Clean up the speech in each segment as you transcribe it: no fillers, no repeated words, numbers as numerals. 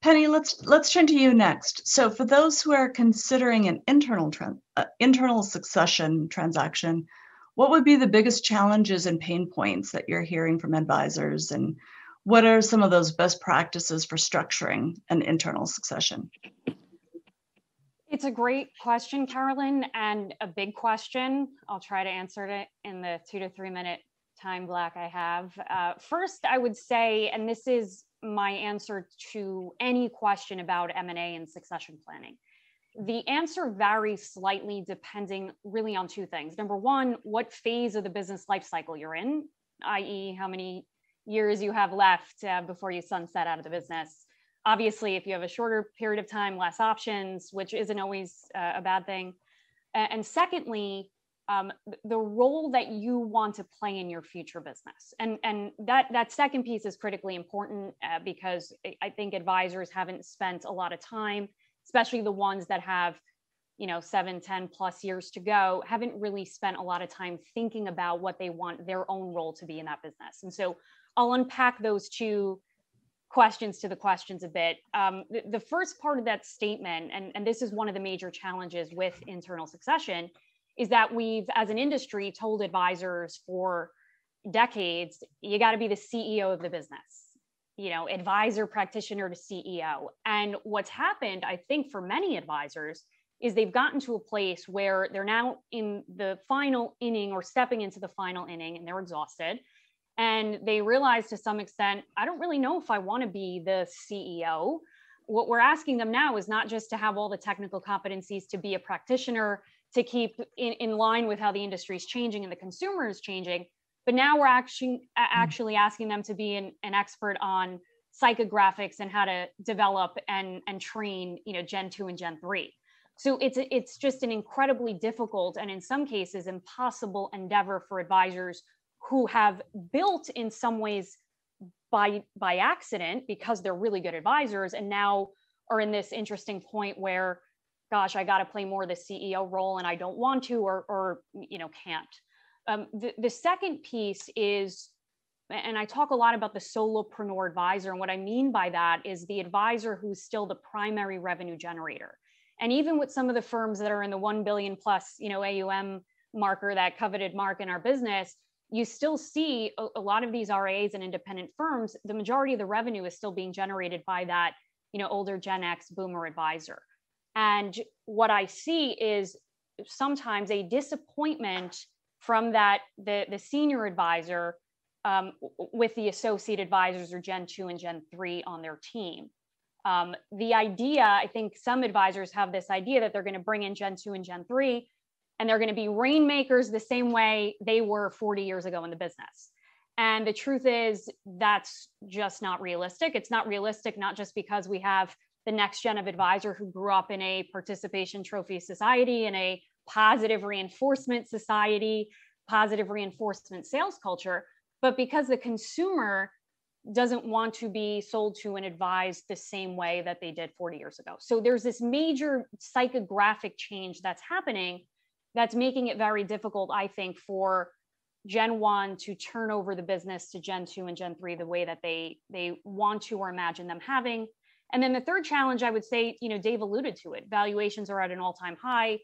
Penny, let's turn to you next. So for those who are considering an internal succession transaction, what would be the biggest challenges and pain points that you're hearing from advisors, and what are some of those best practices for structuring an internal succession? It's a great question, Carolyn, and a big question. I'll try to answer it in the 2 to 3 minute time block I have. First, I would say, and this is my answer to any question about M&A and succession planning. The answer varies slightly depending really on two things. Number one, what phase of the business life cycle you're in, i.e. how many years you have left before you sunset out of the business. Obviously, if you have a shorter period of time, less options, which isn't always a bad thing. And secondly, the role that you want to play in your future business. And that second piece is critically important because I think advisors haven't spent a lot of time, especially the ones that have 7, 10 plus years to go, haven't really spent a lot of time thinking about what they want their own role to be in that business. And so I'll unpack those two questions to the questions a bit. The first part of that statement, and this is one of the major challenges with internal succession, is that we've, as an industry, told advisors for decades, you got to be the CEO of the business, advisor, practitioner to CEO. And what's happened, I think, for many advisors is they've gotten to a place where they're now in the final inning or stepping into the final inning and they're exhausted. And they realize to some extent, I don't really know if I want to be the CEO. What we're asking them now is not just to have all the technical competencies to be a practitioner, to keep in line with how the industry is changing and the consumer is changing, but now we're actually asking them to be an expert on psychographics and how to develop and train, Gen 2 and Gen 3. So it's just an incredibly difficult and in some cases impossible endeavor for advisors who have built in some ways by accident because they're really good advisors and now are in this interesting point where, gosh, I got to play more of the CEO role and I don't want to or can't. The second piece is, and I talk a lot about the solopreneur advisor, and what I mean by that is the advisor who's still the primary revenue generator. And even with some of the firms that are in the 1 billion plus, AUM marker, that coveted mark in our business, you still see a lot of these RAs and independent firms, the majority of the revenue is still being generated by that, older Gen X boomer advisor. And what I see is sometimes a disappointment from the senior advisor with the associate advisors or Gen 2 and Gen 3 on their team. The idea, I think some advisors have this idea that they're going to bring in Gen 2 and Gen 3 and they're going to be rainmakers the same way they were 40 years ago in the business. And the truth is that's just not realistic. It's not realistic, not just because we have the next gen of advisor who grew up in a participation trophy society, in a positive reinforcement society, positive reinforcement sales culture, but because the consumer doesn't want to be sold to and advised the same way that they did 40 years ago. So there's this major psychographic change that's happening that's making it very difficult, I think, for Gen 1 to turn over the business to Gen 2 and Gen 3 the way that they want to or imagine them having. And then the third challenge, I would say, Dave alluded to it. Valuations are at an all-time high.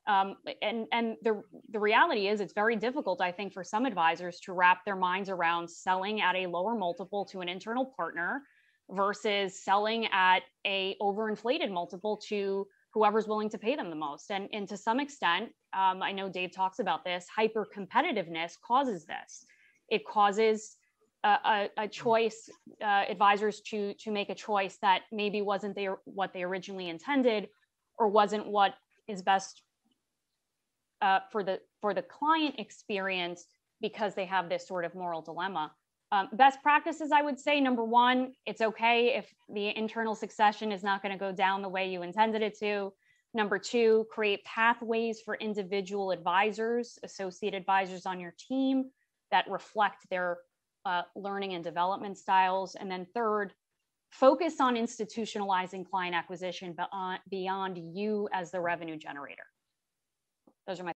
And the reality is it's very difficult, I think, for some advisors to wrap their minds around selling at a lower multiple to an internal partner versus selling at a overinflated multiple to whoever's willing to pay them the most. And to some extent, I know Dave talks about this, hyper competitiveness causes this. It causes a choice, advisors to make a choice that maybe wasn't what they originally intended or wasn't what is best for the client experience because they have this sort of moral dilemma. Best practices, I would say, number one, it's okay if the internal succession is not going to go down the way you intended it to. Number two, create pathways for individual advisors, associate advisors on your team that reflect their learning and development styles. And then third, focus on institutionalizing client acquisition beyond you as the revenue generator. Those are my